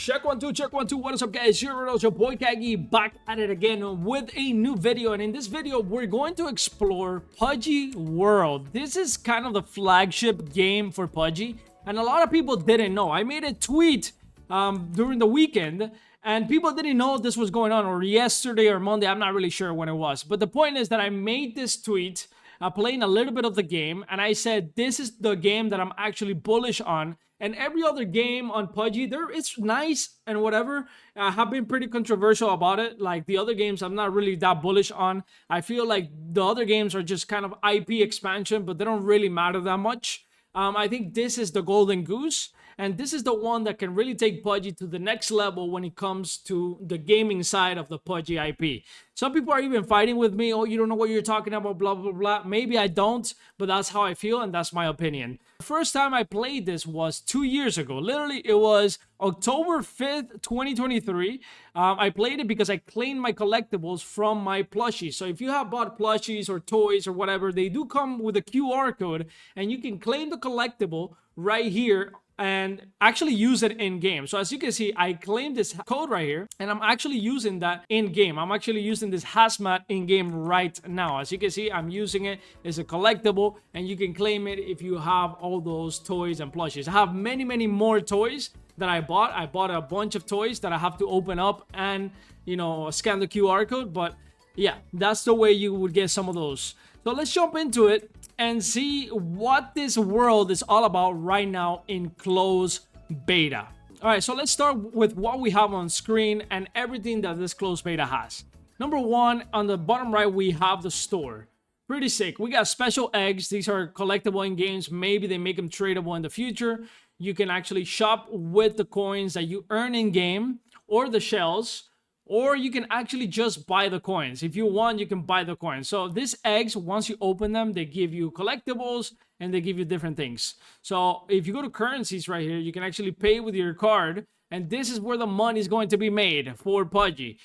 Check one, two, check one, two. What is up, guys? Here is your boy Kagi back at it again with a new video. And in this video, we're going to explore Pudgy World. This is kind of the flagship game for Pudgy, and a lot of people didn't know. I made a tweet during the weekend, and people didn't know this was going on, or yesterday or Monday. I'm not really sure when it was. But the point is that I made this tweet playing a little bit of the game, and I said this is the game that I'm actually bullish on. And every other game on Pudgy, it's nice and whatever. I have been pretty controversial about it. Like the other games, I'm not really that bullish on. I feel like the other games are just kind of IP expansion, but they don't really matter that much. I think this is the golden goose. And this is the one that can really take Pudgy to the next level when it comes to the gaming side of the Pudgy IP. Some people are even fighting with me. Oh, you don't know what you're talking about, blah, blah, blah. Maybe I don't, but that's how I feel and that's my opinion. The first time I played this was 2 years ago. Literally, it was October 5th, 2023. I played it because I claimed my collectibles from my plushies. So if you have bought plushies or toys or whatever, they do come with a QR code and you can claim the collectible right here and actually use it in game. So as you can see, I claimed this code right here and I'm actually using that in game. I'm actually using this hazmat in game right now. As you can see, I'm using it as a collectible and you can claim it if you have all those toys and plushies. I have many, many more toys that I bought. I bought a bunch of toys that I have to open up and, you know, scan the QR code. But yeah, that's the way you would get some of those. So let's jump into it and see what this world is all about right now in closed beta. All right, so let's start with what we have on screen and everything that this closed beta has. Number one, on the bottom right, we have the store. Pretty sick. We got special eggs. These are collectible in games. Maybe they make them tradable in the future. You can actually shop with the coins that you earn in game or the shells. Or you can actually just buy the coins. If you want, you can buy the coins. So these eggs, once you open them, they give you collectibles and they give you different things. So if you go to currencies right here, you can actually pay with your card. And this is where the money is going to be made for Pudgy.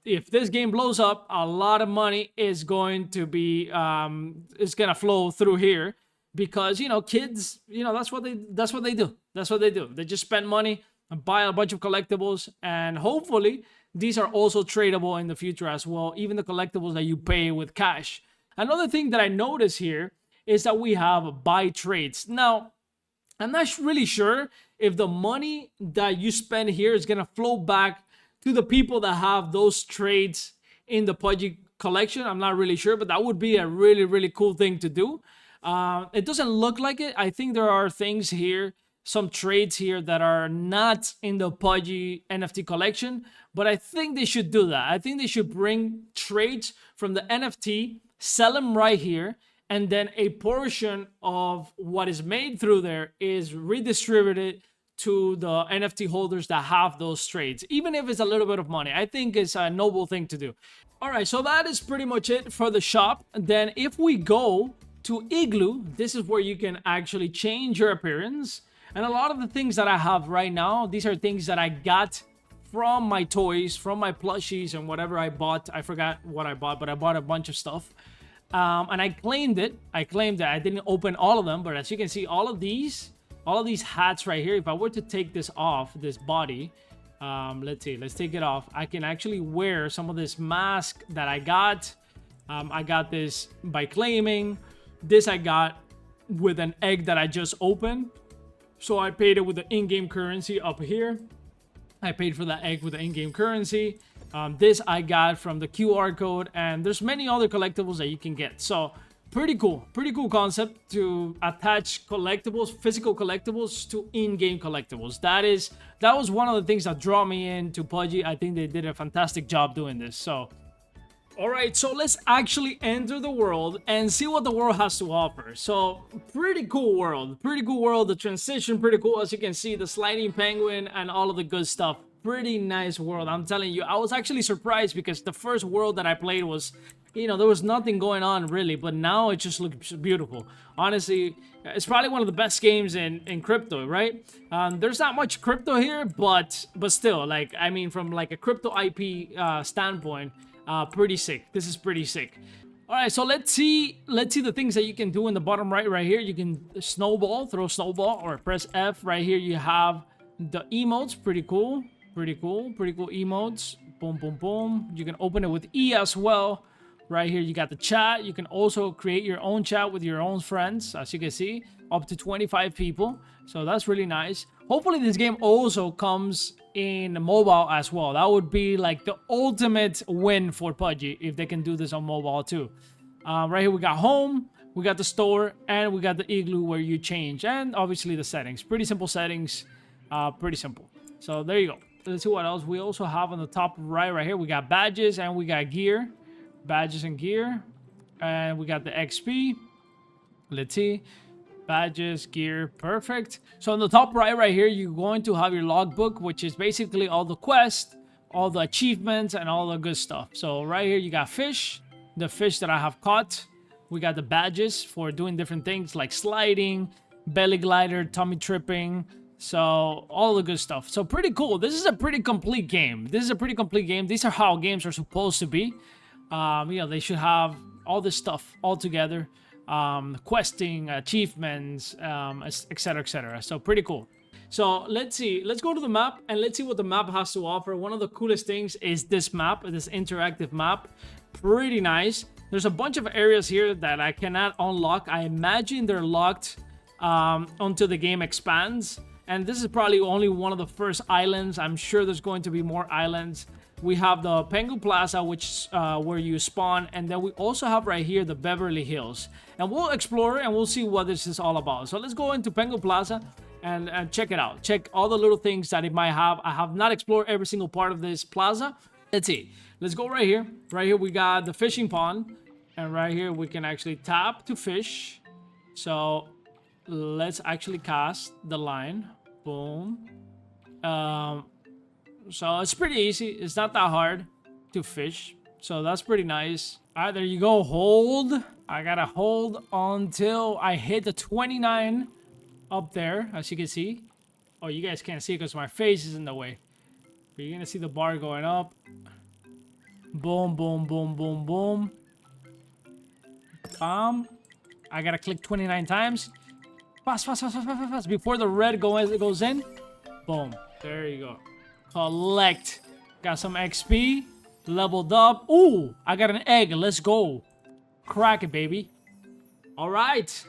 If this game blows up, a lot of money is going to be, it's going to flow through here. Because, you know, kids, you know, that's what they do. That's what they do. They just spend money and buy a bunch of collectibles. And hopefully these are also tradable in the future as well, even the collectibles that you pay with cash. Another thing that I notice here is that we have buy trades. Now, I'm not really sure if the money that you spend here is going to flow back to the people that have those trades in the Pudgy collection. I'm not really sure, but that would be a really, really cool thing to do. It doesn't look like it. I think there are things here, some trades here that are not in the Pudgy NFT collection, but I think they should do that. I think they should bring trades from the NFT, sell them right here, and then a portion of what is made through there is redistributed to the NFT holders that have those trades, even if it's a little bit of money. I think it's a noble thing to do. All right, so that is pretty much it for the shop. Then if we go to Igloo, this is where you can actually change your appearance. And a lot of the things that I have right now, these are things that I got from my toys, from my plushies and whatever I bought. I forgot what I bought, but I bought a bunch of stuff. And I claimed it. I claimed that I didn't open all of them, but as you can see, all of these hats right here, if I were to take this off, this body, let's see, let's take it off. I can actually wear some of this mask that I got. I got this by claiming. This I got with an egg that I just opened. So I paid it with the in-game currency up here. I paid for that egg with the in-game currency. This I got from the QR code, and there's many other collectibles that you can get. So pretty cool concept to attach collectibles, physical collectibles to in-game collectibles. That was one of the things that drew me into Pudgy. I think they did a fantastic job doing this. So all right, so let's actually enter the world and see what the world has to offer. So pretty cool world. The transition, pretty cool. As you can see, the sliding penguin and all of the good stuff. Pretty nice world. I'm telling you, I was actually surprised because the first world that I played was, you know, there was nothing going on really, but now it just looks beautiful. Honestly, it's probably one of the best games in crypto, right? There's not much crypto here, but still, like, I mean, from like a crypto IP standpoint, pretty sick. This is pretty sick. All right, so let's see the things that you can do in the bottom right here. You can snowball, throw snowball, or press F. Right here you have The emotes, pretty cool. Pretty cool emotes. Boom, boom, boom. You can open it with E as well. Right here, you got the chat. You can also create your own chat with your own friends, as you can see, up to 25 people. So that's really nice. Hopefully, this game also comes in mobile as well. That would be like the ultimate win for Pudgy if they can do this on mobile too. Right here, we got home, we got the store, and we got the igloo where you change, and obviously the settings. Pretty simple settings. Pretty simple. So there you go. Let's see what else we also have on the top right here. We got badges and we got gear. Badges and gear. And we got the XP. Let's see. Badges, gear, perfect. So on the top right here, you're going to have your logbook, which is basically all the quests, all the achievements, and all the good stuff. So right here, you got fish. The fish that I have caught. We got the badges for doing different things like sliding, belly glider, tummy tripping. So all the good stuff. So pretty cool. This is a pretty complete game. These are how games are supposed to be. They should have all this stuff all together. Questing, achievements, etc, etc. So pretty cool. So let's see. Let's go to the map and let's see what the map has to offer. One of the coolest things is this map, this interactive map. Pretty nice. There's a bunch of areas here that I cannot unlock. I imagine they're locked until the game expands. And this is probably only one of the first islands. I'm sure there's going to be more islands. We have the Pengu Plaza, which where you spawn. And then we also have right here the Beverly Hills. And we'll explore and we'll see what this is all about. So let's go into Pengu Plaza and check it out. Check all the little things that it might have. I have not explored every single part of this plaza. Let's see. Let's go right here. Right here we got the fishing pond. And right here we can actually tap to fish. So let's actually cast the line. Boom. So it's pretty easy. It's not that hard to fish. So that's pretty nice. All right, there you go. Hold. I gotta hold until I hit the 29 up there, as you can see. Oh, you guys can't see because my face is in the way. But you're gonna see the bar going up. Boom, boom, boom, boom, boom. I gotta click 29 times. Fast, fast, fast, fast, fast, fast. Before the red goes in. Boom. There you go. Collect. Got some XP. Leveled up. Ooh, I got an egg. Let's go. Crack it, baby. All right.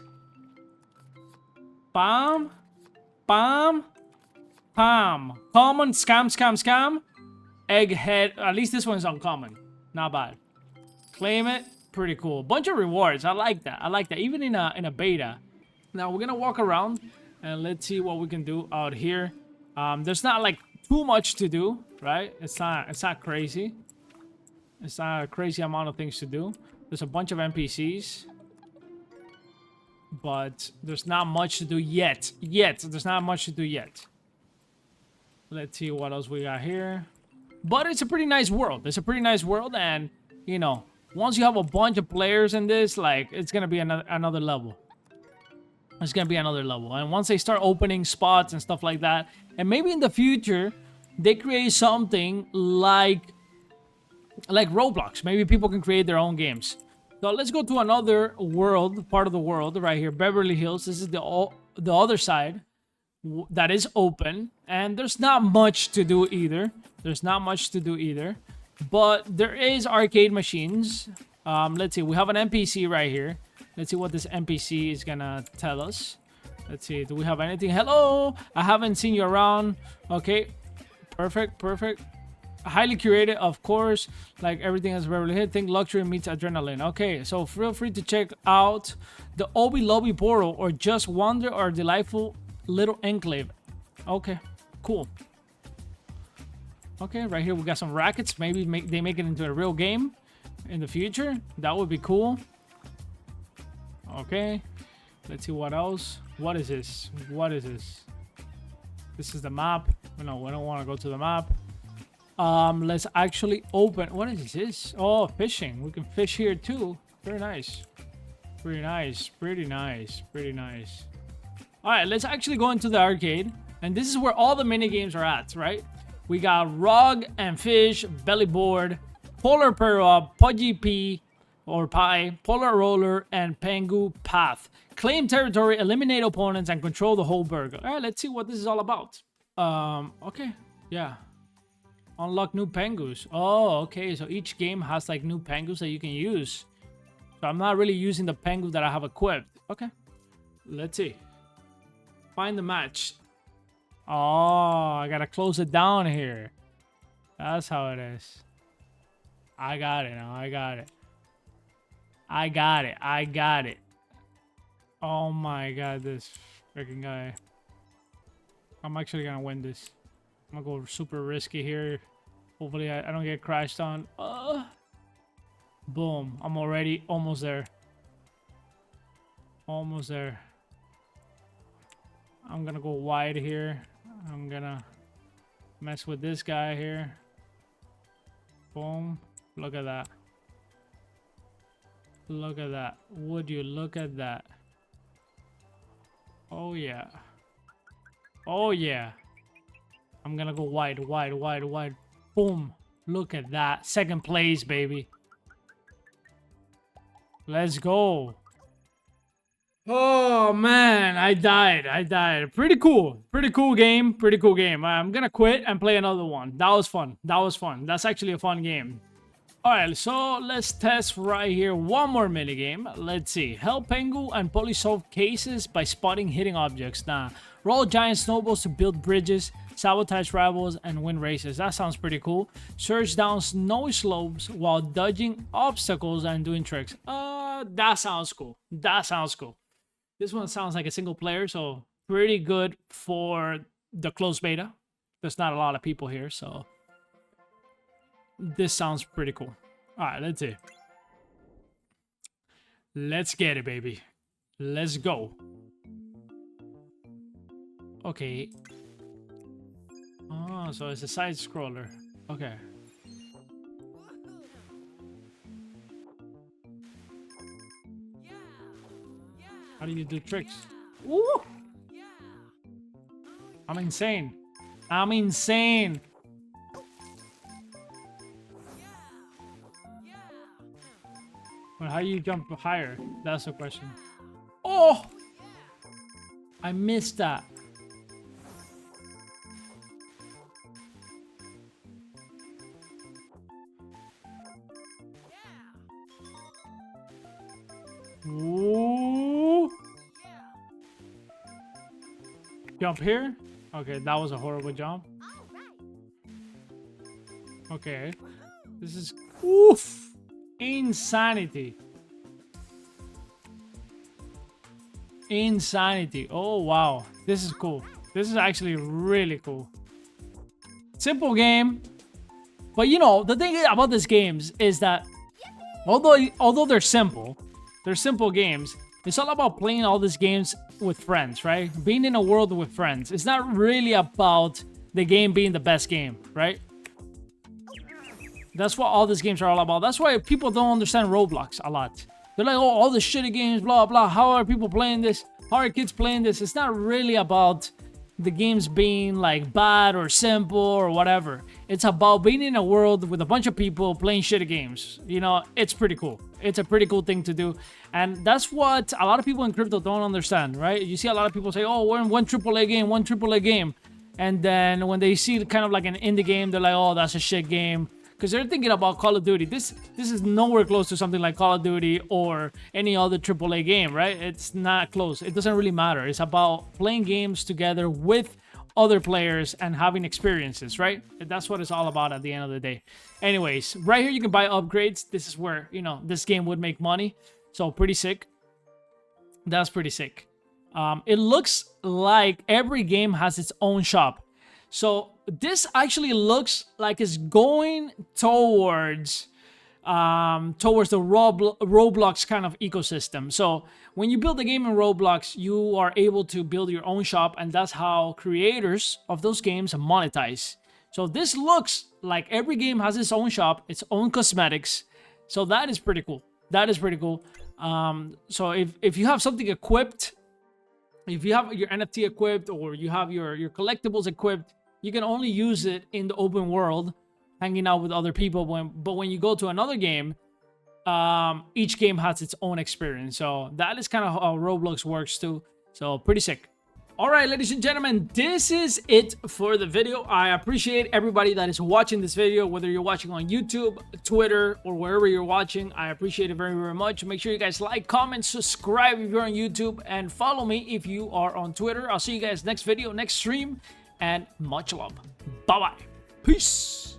Bam. Bam. Bam. Common. Scam, scam, scam. Egghead. At least this one's uncommon. Not bad. Claim it. Pretty cool. Bunch of rewards. I like that. I like that. Even in a beta. Now we're gonna walk around and let's see what we can do out here. There's not like too much to do, right? It's not crazy. It's not a crazy amount of things to do. There's a bunch of NPCs, but there's not much to do yet. There's not much to do yet. Let's see what else we got here. But it's a pretty nice world. It's a pretty nice world, and you know, once you have a bunch of players in this, like it's gonna be another level. It's gonna be another level. And once they start opening spots and stuff like that, and maybe in the future they create something like Roblox. Maybe people can create their own games. So let's go to another world, part of the world right here, Beverly Hills. This is the other side that is open, and there's not much to do either. But there is arcade machines. Let's see. We have an NPC right here. Let's see what this NPC is gonna tell us. Let's see. Do we have anything? Hello! I haven't seen you around. Okay. Perfect. Highly curated, of course. Like everything has Beverly Hills. Think luxury meets adrenaline. Okay. So feel free to check out the Obi Lobby portal or just wander our delightful little enclave. Okay. Cool. Okay. Right here we got some rackets. Maybe they make it into a real game in the future. That would be cool. Okay, let's see what else. What is this? This is the map. No, we don't want to go to the map. Let's actually open. What is this? Oh, fishing. We can fish here too. Very nice. Pretty nice. All right, let's actually go into the arcade. And this is where all the mini games are at, right? We got Rog and Fish, Belly Board, Polar Pear, Pudgy P, or Pie, Polar Roller, and Pengu Path. Claim territory, eliminate opponents, and control the whole burger. All right, let's see what this is all about. Okay, yeah. Unlock new pengus. Oh, okay. So each game has like new pengus that you can use. So I'm not really using the pengu that I have equipped. Okay. Let's see. Find the match. Oh, I gotta close it down here. That's how it is. I got it now. I got it. I got it. I got it. Oh my god, this freaking guy. I'm actually gonna win this. I'm gonna go super risky here. Hopefully I don't get crashed on. Boom. I'm already almost there. Almost there. I'm gonna go wide here. I'm gonna mess with this guy here. Boom. Look at that. Look at that. Would you look at that? Oh yeah. Oh yeah. I'm gonna go wide, wide, wide, wide. Boom. Look at that. Second place, baby. Let's go. Oh man, I died. I died. Pretty cool. Pretty cool game. Pretty cool game. I'm gonna quit and play another one. That was fun. That was fun. That's actually a fun game. Alright, so let's test right here. One more minigame. Let's see. Help Pengu and Polly solve cases by spotting hidden objects. Nah. Roll giant snowballs to build bridges, sabotage rivals, and win races. That sounds pretty cool. Surge down snowy slopes while dodging obstacles and doing tricks. That sounds cool. That sounds cool. This one sounds like a single player, so pretty good for the closed beta. There's not a lot of people here, so this sounds pretty cool. All right, let's see. Let's get it, baby. Let's go. Okay. Oh, so it's a side scroller. Okay. How do you do tricks? Ooh! I'm insane. I'm insane. But how do you jump higher? That's the question. Oh! I missed that. Ooh. Jump here? Okay, that was a horrible jump. Okay. This is oof. Insanity. Insanity. Oh wow. This is cool. This is actually really cool. Simple game. But you know, the thing about these games is that although they're simple games, it's all about playing all these games with friends, right? Being in a world with friends. It's not really about the game being the best game, right? That's what all these games are all about. That's why people don't understand Roblox a lot. They're like, oh, all the shitty games, blah, blah. How are people playing this? How are kids playing this? It's not really about the games being like bad or simple or whatever. It's about being in a world with a bunch of people playing shitty games. You know, it's pretty cool. It's a pretty cool thing to do. And that's what a lot of people in crypto don't understand, right? You see a lot of people say, oh, we're in one AAA game. And then when they see kind of like an indie game, they're like, oh, that's a shit game. Because they're thinking about Call of Duty. This is nowhere close to something like Call of Duty or any other AAA game, right? It's not close. It doesn't really matter. It's about playing games together with other players and having experiences, right? That's what it's all about at the end of the day. Anyways, right here you can buy upgrades. This is where, you know, this game would make money. So pretty sick. That's pretty sick. It looks like every game has its own shop. So this actually looks like it's going towards the Roblox kind of ecosystem. So when you build a game in Roblox, you are able to build your own shop, and that's how creators of those games monetize. So this looks like every game has its own shop, its own cosmetics. So that is pretty cool. That is pretty cool. So if you have something equipped, if you have your NFT equipped or you have your collectibles equipped, you can only use it in the open world, hanging out with other people. But when you go to another game, each game has its own experience. So that is kind of how Roblox works too. So pretty sick. All right, ladies and gentlemen, this is it for the video. I appreciate everybody that is watching this video, whether you're watching on YouTube, Twitter, or wherever you're watching. I appreciate it very, very much. Make sure you guys like, comment, subscribe if you're on YouTube, and follow me if you are on Twitter. I'll see you guys next video, next stream, and much love. Bye-bye. Peace.